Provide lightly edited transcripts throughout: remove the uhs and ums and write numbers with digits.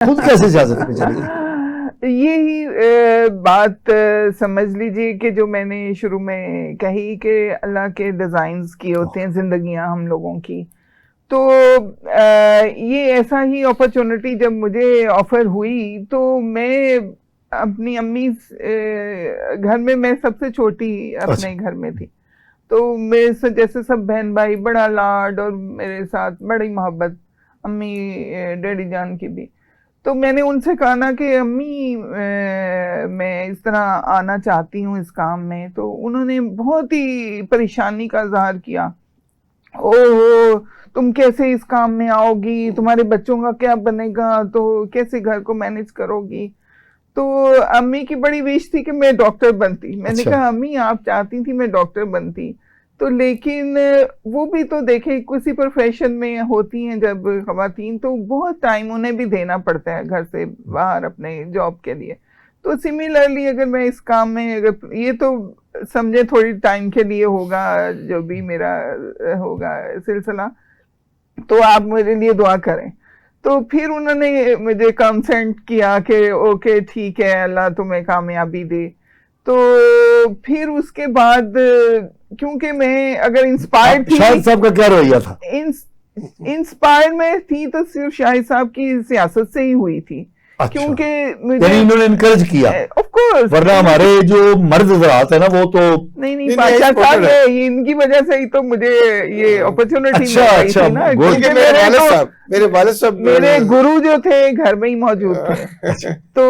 खुद कैसे इजाजत में चली गई? यही बात समझ लीजिए कि जो मैंने शुरू में कही कि अल्लाह के डिजाइन्स किए होते हैं जिंदगियां हम लोगों की। तो ये ऐसा ही अपॉर्चुनिटी जब मुझे ऑफर हुई तो मैं अपनी अम्मी घर में, मैं सबसे छोटी अच्छा। अपने घर में थी। तो मेरे से जैसे सब बहन भाई बड़ा लाड और मेरे साथ बड़ी मोहब्बत, अम्मी डैडी जान की भी। तो मैंने उनसे कहा ना कि अम्मी मैं इस तरह आना चाहती हूँ इस काम में। तो उन्होंने बहुत ही परेशानी का इजहार किया। ओहो, तुम कैसे इस काम में आओगी, तुम्हारे बच्चों का क्या बनेगा, तो कैसे घर को मैनेज करोगी। तो अम्मी की बड़ी विश थी कि मैं डॉक्टर बनती। मैंने अच्छा। कहा अम्मी आप चाहती थी मैं डॉक्टर बनती, तो लेकिन वो भी तो देखे किसी प्रोफेशन में होती हैं जब खवातीन, तो बहुत टाइम उन्हें भी देना पड़ता है घर से बाहर अपने जॉब के लिए। तो सिमिलरली अगर मैं इस काम में, अगर ये तो समझे थोड़ी टाइम के लिए होगा जो भी मेरा होगा सिलसिला, तो आप मेरे लिए दुआ करें। तो फिर उन्होंने मुझे कंसेंट किया कि ओके ठीक है, अल्लाह तुम्हें कामयाबी दे। तो फिर उसके बाद क्योंकि मैं अगर इंस्पायर्ड थी, शाहिद साहब का क्या रवैया था? इंस्पायर्ड में थी तो सिर्फ शाहिद साहब की सियासत से ही हुई थी। अच्छा। क्योंकि यानी इन्होंने इनकरेज किया, ऑफ कोर्स, वरना हमारे जो मर्द हजरात है ना वो तो नहीं बादशाह साहब ये इनकी वजह से ही तो मुझे ये अपॉर्चुनिटी मिल गई थी ना। क्योंकि मेरे वालिद साहब मेरे गुरु जो थे घर में ही मौजूद थे। तो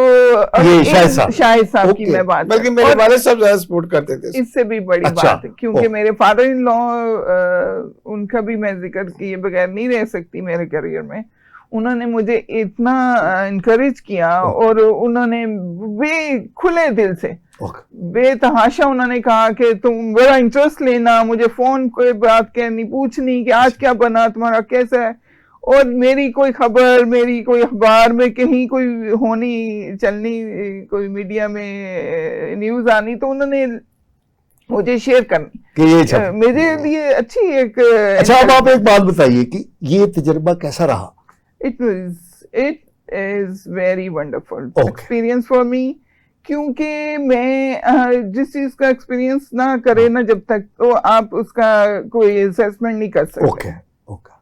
ये शाहिद साहब की मैं बात, बल्कि मेरे वालिद साहब ज्यादा सपोर्ट करते थे। इससे भी बड़ी बात है क्योंकि मेरे फादर इन लॉ, उनका भी मैं जिक्र किए बगैर नहीं रह सकती मेरे करियर में। उन्होंने मुझे इतना इनकरेज किया और उन्होंने खुले दिल से बेतहाशा उन्होंने कहा कि तुम बड़ा इंटरेस्ट लेना, मुझे फोन कोई बात कहनी पूछनी कि आज क्या बना तुम्हारा, कैसा है। और मेरी कोई खबर, मेरी कोई अखबार में कहीं कोई होनी चलनी, कोई मीडिया में न्यूज आनी, तो उन्होंने मुझे शेयर करनी कि मेरे लिए अच्छी एक। अच्छा, अब आप एक बात बताइए कि ये तजुर्बा कैसा रहा? It is very wonderful experience for me, क्योंकि मैं जिस चीज का एक्सपीरियंस ना करे ना जब तक, तो आप उसका कोई असेसमेंट नहीं कर सकते।